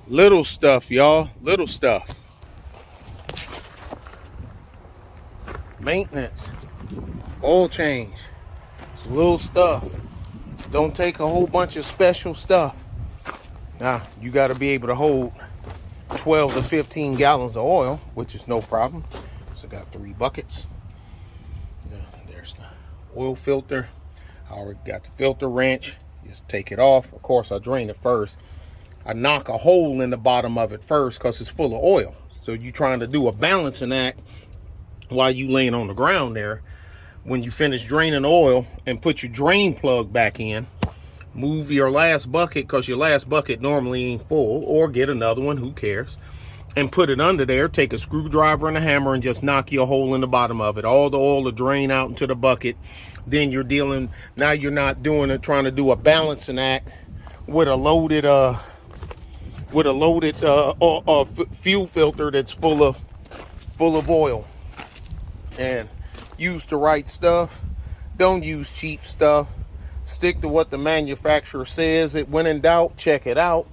Little stuff, y'all. Little stuff. Maintenance. Oil change. It's little stuff. Don't take a whole bunch of special stuff. Now, you got to be able to hold 12 to 15 gallons of oil, which is no problem. So got 3 buckets. There's the oil filter. I already got the filter wrench. Just take it off. Of course, I drain it first. I knock a hole in the bottom of it first because it's full of oil. So you're trying to do a balancing act while you laying on the ground there. When you finish draining oil and put your drain plug back in, move your last bucket, because your last bucket normally ain't full, or get another one, who cares, and put it under there. Take a screwdriver and a hammer and just knock you a hole in the bottom of it. All the oil will drain out into the bucket. Then you're dealing, now you're not doing it, trying to do a balancing act with a loaded fuel filter that's full of oil. And use the right stuff. Don't use cheap stuff. Stick to what the manufacturer says. When in doubt, check it out,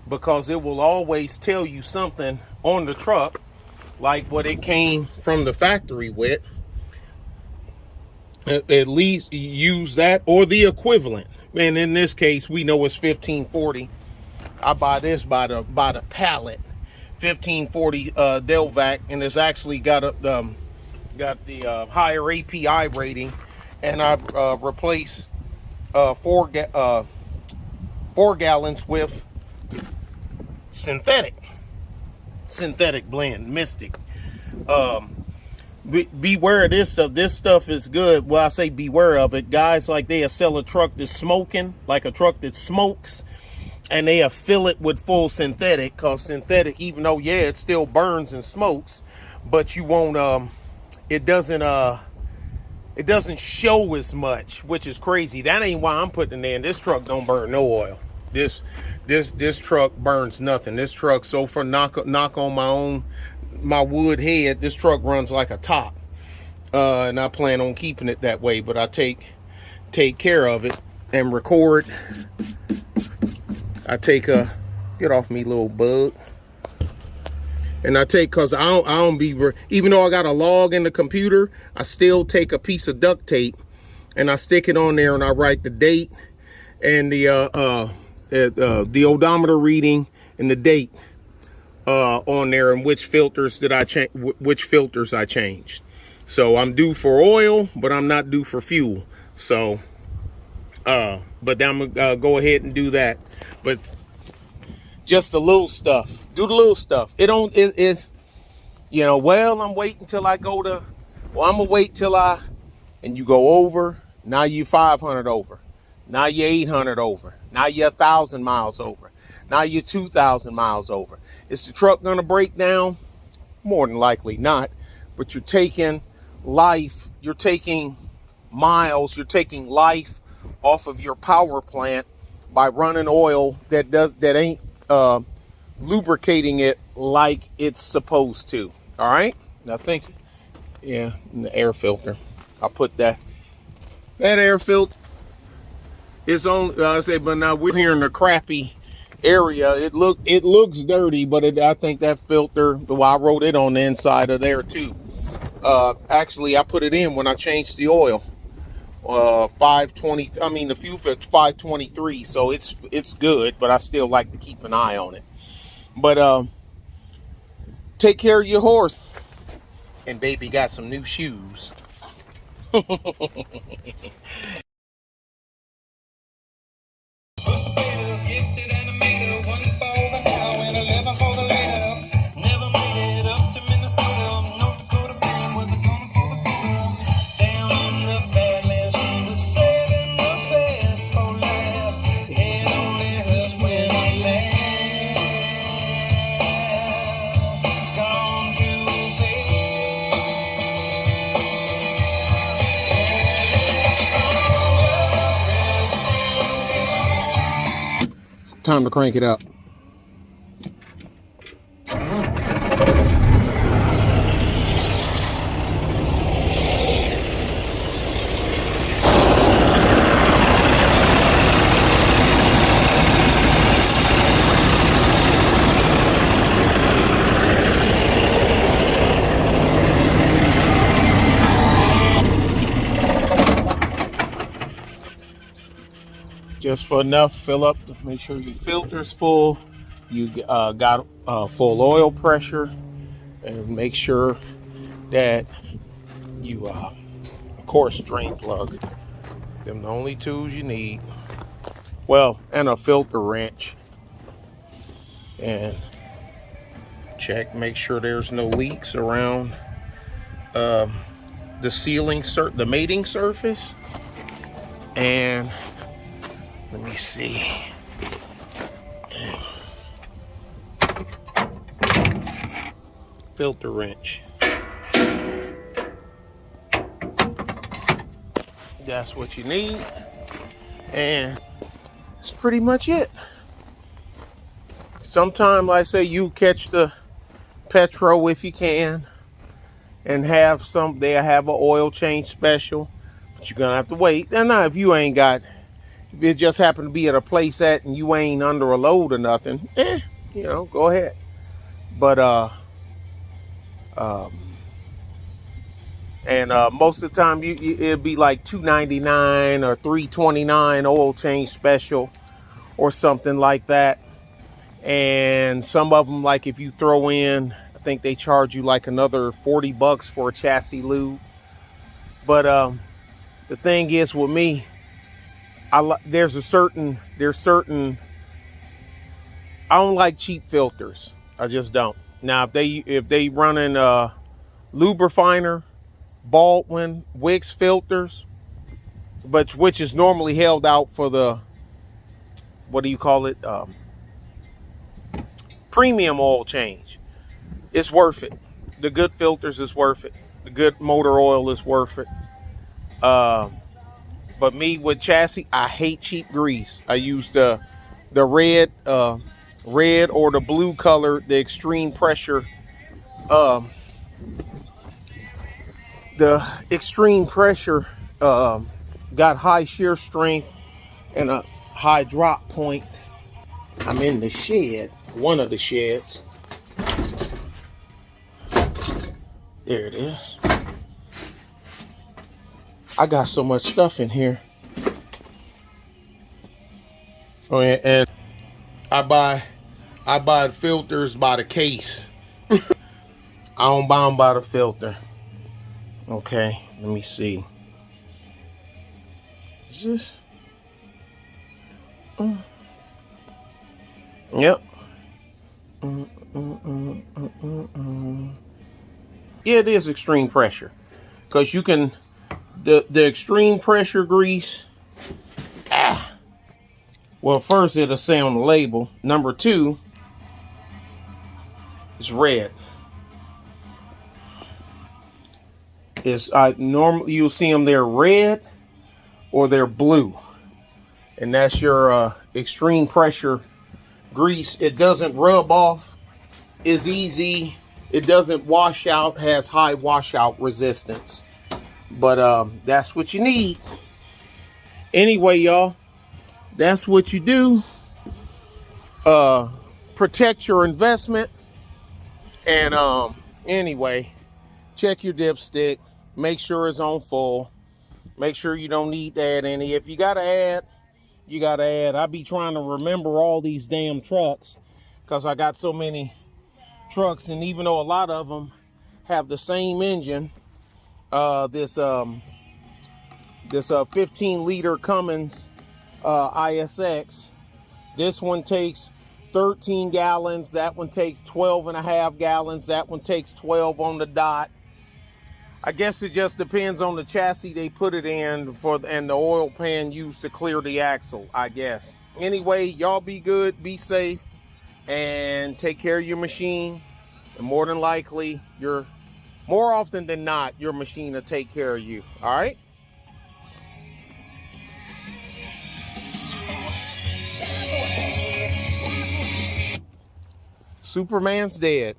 because it will always tell you something on the truck like what it came from the factory with. At least use that or the equivalent. And in this case, we know it's 1540. I buy this by the pallet, 1540 Delvac, and it's actually got the higher API rating. And I replace 4 gallons with synthetic blend, Mystic. Beware of this stuff. This stuff is good. Well, I say beware of it. Guys, like, they'll sell a truck that's smoking, like a truck that smokes, and they'll fill it with full synthetic, because synthetic, even though, yeah, it still burns and smokes, but you won't, it doesn't show as much, which is crazy. That ain't why I'm putting it in. This truck don't burn no oil. This truck burns nothing. This truck, so for knock on my wood head, this truck runs like a top. And I plan on keeping it that way, but I take care of it and record. I take get off me, little bug. And I take, cause I don't be, even though I got a log in the computer, I still take a piece of duct tape and I stick it on there, and I write the date and the odometer reading and the date on there, and which filters I changed. So I'm due for oil, but I'm not due for fuel. So, but I'm gonna go ahead and do that. But just the little stuff. Do the little stuff. It's, you know, well, I'm waiting till I go to, well, I'm gonna wait till and you go over. Now you 500 over. Now you're 800 over. Now you're 1,000 miles over. Now you're 2,000 miles over. Is the truck gonna break down? More than likely not. But you're taking life, you're taking miles, you're taking life off of your power plant by running oil that ain't lubricating it like it's supposed to. All right, now think, yeah, the air filter, I put that air filter is on, I say, but now we're here in the crappy area. It looks dirty, but I think that filter, well, I wrote it on the inside of there too. Actually, I put it in when I changed the oil. 520, I mean, the fuel filter 523, so it's good, but I still like to keep an eye on it. But take care of your horse. And baby got some new shoes. Time to crank it up. just for enough. Fill up, make sure your filter's full. You got full oil pressure, and make sure that you, of course, drain plugs. Them the only tools you need. Well, and a filter wrench. And check, make sure there's no leaks around the sealing, the mating surface. And let me see. Filter wrench. That's what you need. And that's pretty much it. Sometime, like I say, you catch the Petro if you can, and have some, they have an oil change special, but you're gonna have to wait. And now if you ain't got, if it just happen to be at a place at and you ain't under a load or nothing, you know, go ahead. But most of the time it'd be like $2.99 or $3.29 oil change special or something like that. And some of them, like if you throw in, I think they charge you like another $40 for a chassis lube. But the thing is with me, there's certain I don't like cheap filters. I just don't. Now if they running Lubrifiner, Baldwin, Wix filters, but which is normally held out for the, what do you call it, premium oil change, it's worth it. The good filters is worth it. The good motor oil is worth it. But me with chassis, I hate cheap grease. I use the red or the blue color, the extreme pressure. The extreme pressure got high shear strength and a high drop point. I'm in the shed, one of the sheds. There it is. I got so much stuff in here. Oh yeah, and I buy filters by the case. I don't buy them by the filter. Okay, let me see. Is this? Yep. Yeah, it is extreme pressure, because you can, the extreme pressure grease. Well, first it'll say on the label. Number 2 is red. Is normally you'll see them, they're red or they're blue, and that's your extreme pressure grease. It doesn't rub off, is easy, it doesn't wash out, has high washout resistance, but that's what you need. Anyway, y'all, that's what you do. Protect your investment. And anyway, check your dipstick. Make sure it's on full. Make sure you don't need to add any. If you gotta add, you gotta add. I be trying to remember all these damn trucks, because I got so many trucks, and even though a lot of them have the same engine, this 15-liter Cummins ISX, this one takes 13 gallons, that one takes 12.5 gallons, that one takes 12 on the dot. I guess it just depends on the chassis they put it in and the oil pan used to clear the axle, I guess. Anyway, y'all be good, be safe, and take care of your machine. And more than likely, more often than not, your machine will take care of you. All right? Superman's dead.